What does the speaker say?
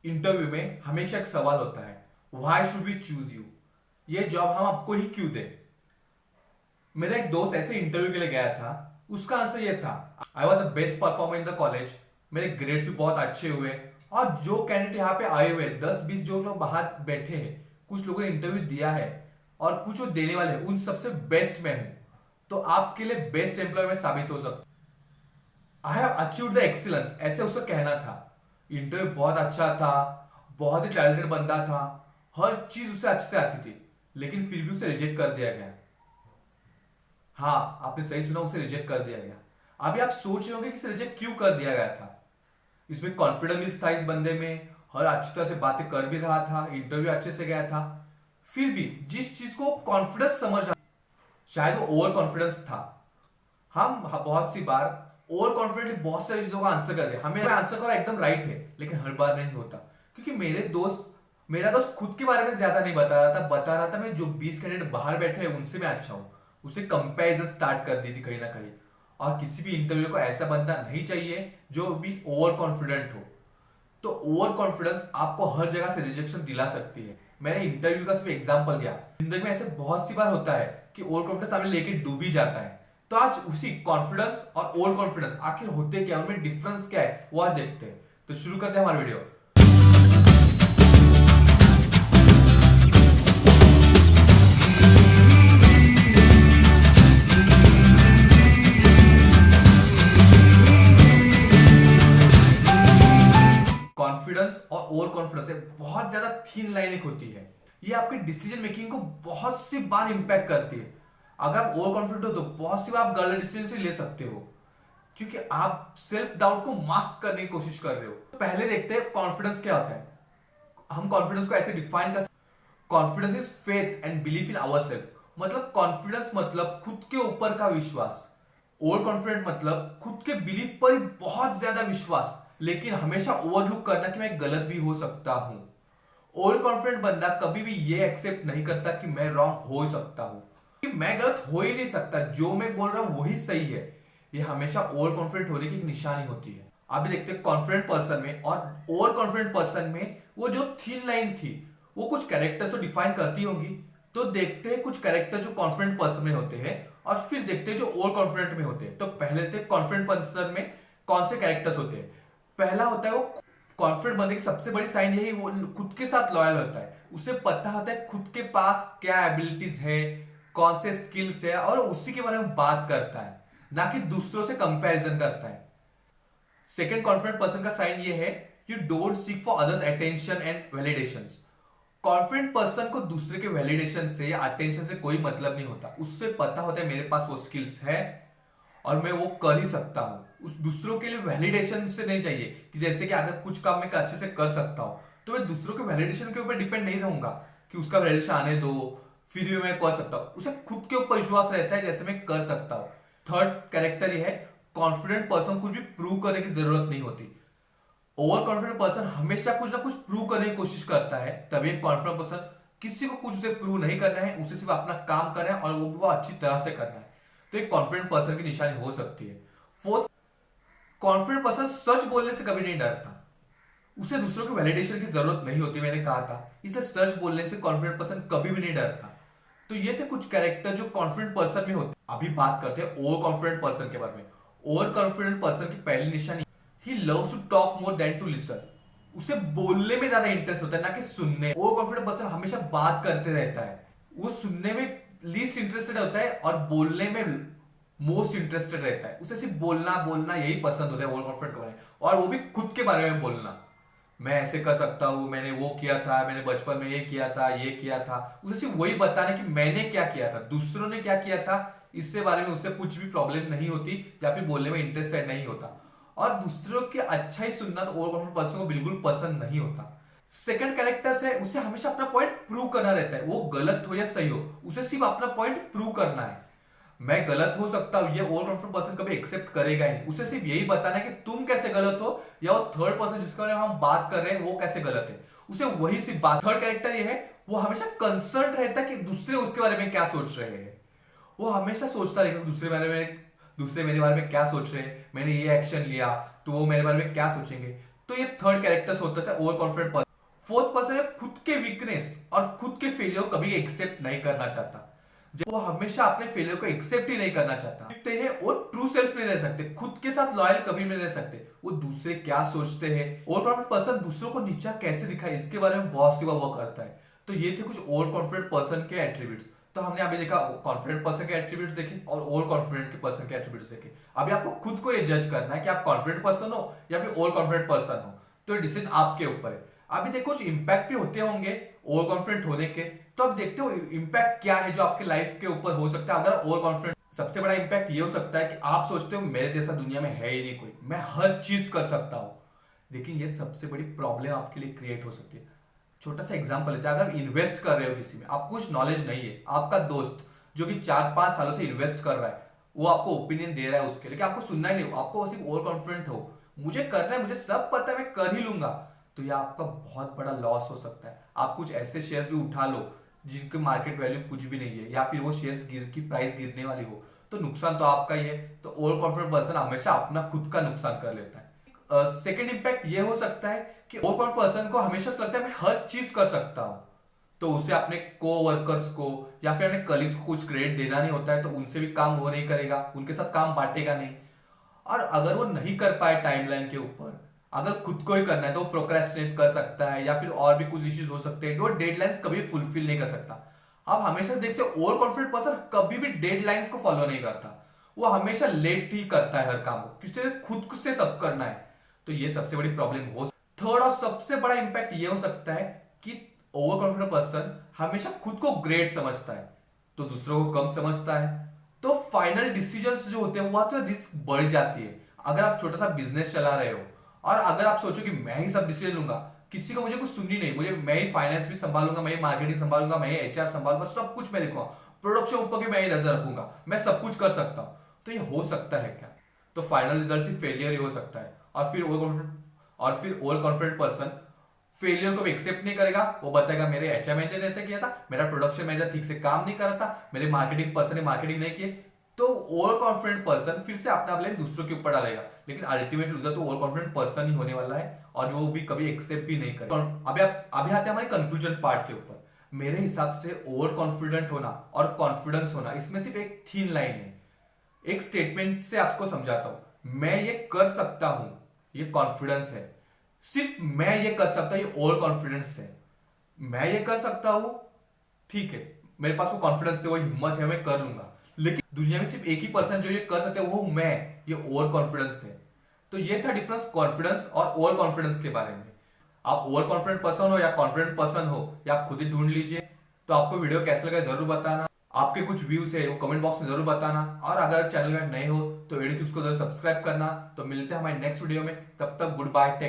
Interview में हमेशा एक सवाल होता है, why should we choose you? ये जॉब हम आपको ही क्यों दे? मेरा एक दोस्त ऐसे इंटरव्यू के लिए गया था। उसका आंसर ये था, I was the best performer in the college, मेरे ग्रेड्स भी बहुत अच्छे हुए। और जो कैंडिडेट यहाँ पे आए हुए 10-20 जो लोग बाहर बैठे हैं, कुछ लोगों ने इंटरव्यू दिया है और कुछ जो देने वाले हैं, उन सबसे बेस्ट मैं हूं। तो आपके लिए बेस्ट एम्प्लॉय में साबित हो सकता। I have achieved the excellence, ऐसे उसका कहना था। इंटरव्यू बहुत अच्छा था, बहुत ही टैलेंटेड बंदा था, हर चीज उसे अच्छे से आती थी, लेकिन फिर भी उसे रिजेक्ट कर दिया गया। हाँ, आपने सही सुना, उसे रिजेक्ट कर दिया गया। अभी आप सोच रहे होंगे कि इसे रिजेक्ट क्यों कर दिया गया था। इसमें कॉन्फिडेंस था इस बंदे में, हर अच्छी तरह से बातें कर भी रहा था, इंटरव्यू अच्छे से गया था, फिर भी जिस चीज को कॉन्फिडेंस समझ रहा, शायद वो ओवर कॉन्फिडेंस था। हम बहुत सी बार ओवर कॉन्फिडेंटली बहुत सारी चीजों का आंसर कर दिया, हमें आंसर करा एकदम राइट है, लेकिन हर बार नहीं होता। क्योंकि मेरा दोस्त खुद के बारे में ज्यादा नहीं बता रहा था मैं जो 20 कैंडिडेट बाहर बैठे हैं उनसे मैं अच्छा हूं। उसे कंपैरिजन स्टार्ट कर दी थी कहीं ना कहीं। और किसी भी इंटरव्यू को ऐसा बंदा नहीं चाहिए जो भी ओवर कॉन्फिडेंट हो। तो ओवर कॉन्फिडेंस आपको हर जगह से रिजेक्शन दिला सकती है। मैंने इंटरव्यू का सिर्फ एग्जांपल दिया, जिंदगी में ऐसे बहुत सी बार होता है कि ओवर कॉन्फिडेंस हमें लेके डूब ही जाता है। तो आज उसी कॉन्फिडेंस और ओवर कॉन्फिडेंस आखिर होते क्या, उनमें डिफरेंस क्या है, वो आज देखते हैं। तो शुरू करते हैं हमारा वीडियो। कॉन्फिडेंस और ओवर कॉन्फिडेंस बहुत ज्यादा थीन लाइन एक होती है। ये आपकी डिसीजन मेकिंग को बहुत सी बार इंपैक्ट करती है। अगर आप ओवर कॉन्फिडेंट हो तो बहुत सी बार आप गलत डिसीजन से ले सकते हो, क्योंकि आप सेल्फ डाउट को मास्क करने की कोशिश कर रहे हो। पहले देखते हैं कॉन्फिडेंस क्या होता है। हम कॉन्फिडेंस को ऐसे डिफाइन कर, confidence is faith and belief in ourself. मतलब कॉन्फिडेंस मतलब खुद के ऊपर का विश्वास। ओवर कॉन्फिडेंट मतलब खुद के बिलीफ पर ही बहुत ज्यादा विश्वास, लेकिन हमेशा ओवरलुक करना कि मैं गलत भी हो सकता हूं। ओवर कॉन्फिडेंट बंदा कभी भी ये एक्सेप्ट नहीं करता कि मैं रॉन्ग हो सकता हूं, कि मैं गलत हो ही नहीं सकता, जो मैं बोल रहा हूं वही सही है। ये हमेशा ओवर कॉन्फिडेंट होने की एक निशानी होती है। अभी देखते हैं कॉन्फिडेंट पर्सन में और ओवर कॉन्फिडेंट पर्सन में वो जो थीन लाइन थी, वो कुछ कैरेक्टर्स तो डिफाइन करती होंगी। तो देखते हैं कुछ कैरेक्टर जो कॉन्फिडेंट पर्सन में होते हैं और फिर देखते हैं जो ओवर कॉन्फिडेंट में होते हैं। तो पहले देखते हैं कॉन्फिडेंट पर्सन में कौन से कैरेक्टर्स होते हैं। पहला होता है वो कॉन्फिडेंट बंदे की सबसे बड़ी साइन यही, वो खुद के साथ लॉयल होता है। उसे पता होता है खुद के पास क्या एबिलिटीज है, कौन से स्किल्स है, और उसी के बारे में बात करता है, ना कि दूसरों से कंपैरिजन करता है। सेकंड कॉन्फिडेंट पर्सन का साइन ये है, you don't seek for others attention and validations. Confident person को दूसरे के वैलिडेशन से या अटेंशन से कोई मतलब नहीं होता। उससे पता होता है मेरे पास वो स्किल्स है और मैं वो कर ही सकता हूं। उस दूसरों के लिए वैलिडेशन से नहीं चाहिए, कि जैसे कि अगर कुछ काम मैं अच्छे से कर सकता हूं तो मैं दूसरों के वैलिडेशन के ऊपर डिपेंड नहीं रहूंगा कि उसका वैलिडेशन आने दो फिर भी मैं कर सकता हूं। उसे खुद के ऊपर विश्वास रहता है जैसे मैं कर सकता हूं। थर्ड कैरेक्टर ये है, कॉन्फिडेंट पर्सन कुछ भी प्रूव करने की जरूरत नहीं होती। ओवर कॉन्फिडेंट पर्सन हमेशा कुछ ना कुछ प्रूव करने की कोशिश करता है, तभी एक कॉन्फिडेंट पर्सन किसी को कुछ उसे प्रूव नहीं करना है, उसे सिर्फ अपना काम करना है और वो अच्छी तरह से करना है। तो एक कॉन्फिडेंट पर्सन की निशानी हो सकती है। फोर्थ, कॉन्फिडेंट पर्सन सच बोलने से कभी नहीं डरता। उसे दूसरों के वैलिडेशन की जरूरत नहीं होती, मैंने कहा था, इसलिए सच बोलने से कॉन्फिडेंट पर्सन कभी भी नहीं डरता। तो ये थे कुछ कैरेक्टर जो कॉन्फिडेंट पर्सन में होते। अभी बात करते हैं ओवर कॉन्फिडेंट पर्सन के बारे में। ओवर कॉन्फिडेंट पर्सन की पहली निशानी, he loves to talk more than to listen. उसे बोलने में ज्यादा इंटरेस्ट होता है, ना कि सुनने। ओवर कॉन्फिडेंट पर्सन हमेशा बात करते रहता है, वो सुनने में लीस्ट इंटरेस्टेड होता है और बोलने में मोस्ट इंटरेस्टेड रहता है। उसे सिर्फ बोलना बोलना यही पसंद होता है ओवर कॉन्फिडेंट को, और वो भी खुद के बारे में बोलना। मैं ऐसे कर सकता हूं, मैंने वो किया था, मैंने बचपन में ये किया था, ये किया था। उसे सिर्फ वही बताना कि मैंने क्या किया था, दूसरों ने क्या किया था, इससे बारे में उसे कुछ भी प्रॉब्लम नहीं होती या फिर बोलने में इंटरेस्टेड नहीं होता। और दूसरों की अच्छा ही सुनना तो ओवर कॉन्फिडेंट पर्सन को बिल्कुल पसंद नहीं होता। सेकंड कैरेक्टर से उसे हमेशा अपना पॉइंट प्रूव करना रहता है, वो गलत हो या सही हो, उसे सिर्फ अपना पॉइंट प्रूव करना है। मैं गलत हो सकता हूं, ये ओवर कॉन्फिडेंट पर्सन कभी एक्सेप्ट करेगा ही नहीं। उसे सिर्फ यही बताना है कि तुम कैसे गलत हो, या वो थर्ड पर्सन जिसके बारे में हम बात कर रहे हैं वो कैसे गलत है, उसे वही सिर्फ बात। थर्ड कैरेक्टर ये है, वो हमेशा कंसर्न रहता है कि दूसरे उसके बारे में क्या सोच रहे हैं। वो हमेशा सोचता रहेगा दूसरे मेरे बारे में क्या सोच रहे हैं, मैंने ये एक्शन लिया तो वो मेरे बारे में क्या सोचेंगे। तो ये थर्ड कैरेक्टर्स होता है over confident person. Fourth person है खुद के वीकनेस और खुद के फेलियर कभी एक्सेप्ट नहीं करना चाहता, वो हमेशा अपने फेलियर को एक्सेप्ट ही नहीं करना चाहता। हैं वो ट्रू सेल्फ नहीं रह सकते, खुद के साथ लॉयल कभी नहीं रह सकते, वो दूसरे क्या सोचते हैं, ओवर कॉन्फिडेंट पर्सन दूसरों को नीचा कैसे दिखाए इसके बारे में बहुत सी बार वो करता है। तो ये थे कुछ ओवर कॉन्फिडेंट पर्सन के एट्रीब्यूट्स। तो हमने अभी देखा कॉन्फिडेंट पर्सन के एट्रीब्यूट्स देखे और ओवर कॉन्फिडेंट के पर्सन के एट्रीब्यूट्स देखे। अभी आपको खुद को ये जज करना है कि आप कॉन्फिडेंट पर्सन हो या फिर ओवर कॉन्फिडेंट पर्सन हो, तो ये डिसीजन आपके ऊपर है। अभी देखो कुछ इंपैक्ट भी होते होंगे ओवर कॉन्फिडेंट होने के, तो अब देखते हो इंपैक्ट क्या है जो आपके लाइफ के ऊपर हो सकता है अगर ओवर कॉन्फिडेंट। सबसे बड़ा इंपैक्ट ये हो सकता है कि आप सोचते हो मेरे जैसा दुनिया में है ही नहीं कोई, मैं हर चीज कर सकता हूं। लेकिन ये सबसे बड़ी प्रॉब्लम आपके लिए क्रिएट हो सकती है। छोटा सा एग्जांपल लेते हैं, अगर आप इन्वेस्ट कर रहे हो किसी में, आपको कुछ नॉलेज नहीं है, आपका दोस्त जो कि 4-5 सालों से इन्वेस्ट कर रहा है वो आपको ओपिनियन दे रहा है उसके, लेकिन आपको सुनना ही नहीं, आपको सिर्फ ओवर कॉन्फिडेंट हो, मुझे करना है, मुझे सब पता है, मैं कर ही लूंगा, तो यह आपका बहुत बड़ा लॉस हो सकता है। आप कुछ ऐसे शेयर्स भी उठा लो जिनकी मार्केट वैल्यू कुछ भी नहीं है, या फिर वो शेयर्स की प्राइस गिरने वाली हो, तो नुकसान तो आपका ही है। तो ओवर कॉन्फिडेंट पर्सन हमेशा अपना खुद का नुकसान कर लेता है। सेकेंड इंपैक्ट ये हो सकता है कि ओवर कॉन्फिडेंट पर्सन को हमेशा लगता है मैं हर चीज कर सकता हूं, तो उसे अपने को वर्कर्स को या फिर अपने कलीग्स को कुछ क्रेडिट देना नहीं होता है, तो उनसे भी काम वो नहीं करेगा, उनके साथ काम बांटेगा नहीं। और अगर वो नहीं कर पाए टाइमलाइन के ऊपर, अगर खुद को ही करना है तो वो प्रोक्रेस्टिनेट कर सकता है, या फिर और भी कुछ इश्यूज हो सकते हैं, वो डेडलाइंस कभी फुलफिल नहीं कर सकता। आप हमेशा देखते हो ओवर कॉन्फिडेंट पर्सन कभी भी डेडलाइंस को फॉलो नहीं करता, वो हमेशा लेट ही करता है हर काम को, क्योंकि खुद से सब करना है। तो ये सबसे बड़ी प्रॉब्लम हो। थर्ड और सबसे बड़ा इंपैक्ट ये हो सकता है कि ओवर कॉन्फिडेंट पर्सन हमेशा खुद को ग्रेट समझता है तो दूसरों को कम समझता है, तो फाइनल डिसीजंस जो होते हैं वहां से रिस्क बढ़ जाती है। अगर आप छोटा सा बिजनेस चला रहे हो और अगर आप सोचो कि मैं ही सब डिसीजन लूंगा, किसी को मुझे कुछ सुननी नहीं, मुझे मैं ही फाइनेंस भी संभालूंगा, मैं ही मार्केटिंग संभालूंगा, मैं ही एचआर संभालूंगा, सब कुछ मैं देखूंगा, प्रोडक्शन ऊपर के मैं ही नजर रखूंगा, मैं सब कुछ कर सकता हूं, तो ये हो सकता है क्या? तो फाइनल रिजल्ट सिर्फ फेलियर ही हो सकता है। और फिर ओवर कॉन्फिडेंट पर्सन फेलियर को भी एक्सेप्ट नहीं करेगा, वो बताएगा मेरे एचआर मैनेजर ने ऐसे किया था, मेरा प्रोडक्शन मैनेजर ठीक से काम नहीं कर रहा था, मेरे मार्केटिंग पर्सन ने मार्केटिंग नहीं की। तो ओवर कॉन्फिडेंट पर्सन फिर से अपना ब्लेम दूसरों के ऊपर डालेगा, लेकिन अल्टीमेट लूजर तो ओवर कॉन्फिडेंट पर्सन ही होने वाला है, और वो भी कभी एक्सेप्ट भी नहीं करेगा। अभी आते हैं हमारे कंक्लूजन पार्ट के ऊपर। मेरे हिसाब से ओवर कॉन्फिडेंट होना और कॉन्फिडेंस होना, इसमें सिर्फ एक थीन लाइन है। एक स्टेटमेंट से आपको समझाता हूं, मैं ये कर सकता हूं, ये कॉन्फिडेंस है। सिर्फ मैं ये कर सकता हूं, ये ओवर कॉन्फिडेंस है। मैं ये कर सकता हूं, ठीक है, मेरे पास वो कॉन्फिडेंस है, वो हिम्मत है, मैं कर लूंगा, लेकिन दुनिया में सिर्फ एक ही पर्सन जो ये कर सकते हैं वो मैं, ये ओवर कॉन्फिडेंस है। तो ये था डिफरेंस कॉन्फिडेंस और ओवर कॉन्फिडेंस के बारे में। आप ओवर कॉन्फिडेंट पर्सन हो या कॉन्फिडेंट पर्सन हो, या आप खुद ही ढूंढ लीजिए। तो आपको वीडियो कैसा लगा जरूर बताना, आपके कुछ व्यूज है वो कमेंट बॉक्स में जरूर बताना, और अगर चैनल में नए हो तो वीडियो को जरूर सब्सक्राइब करना। तो मिलते हैं हमारे नेक्स्ट वीडियो में, तब तक गुड बाय।